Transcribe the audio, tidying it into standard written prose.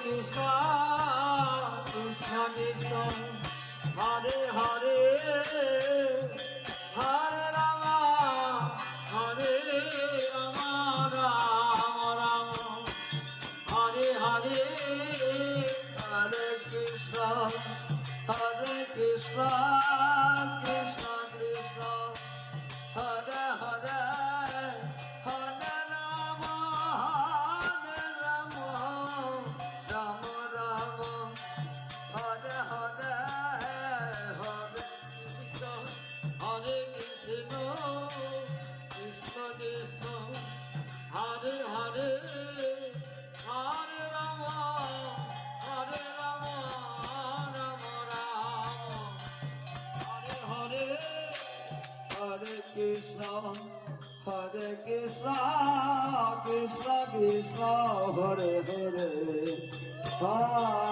Krishna Krishna Krishna Hare Hare Hare Ram Ram Ram Hare Hare Hare Krishna Krishna Krishna Hare Hare Hare Ram Ram Ram Hare Hare Hare Krishna Krishna Krishna Krishna Hare Hare Hare Ram Ram Ram Hare Hare Hare Krishna Krishna Krishna Hare Hare Hare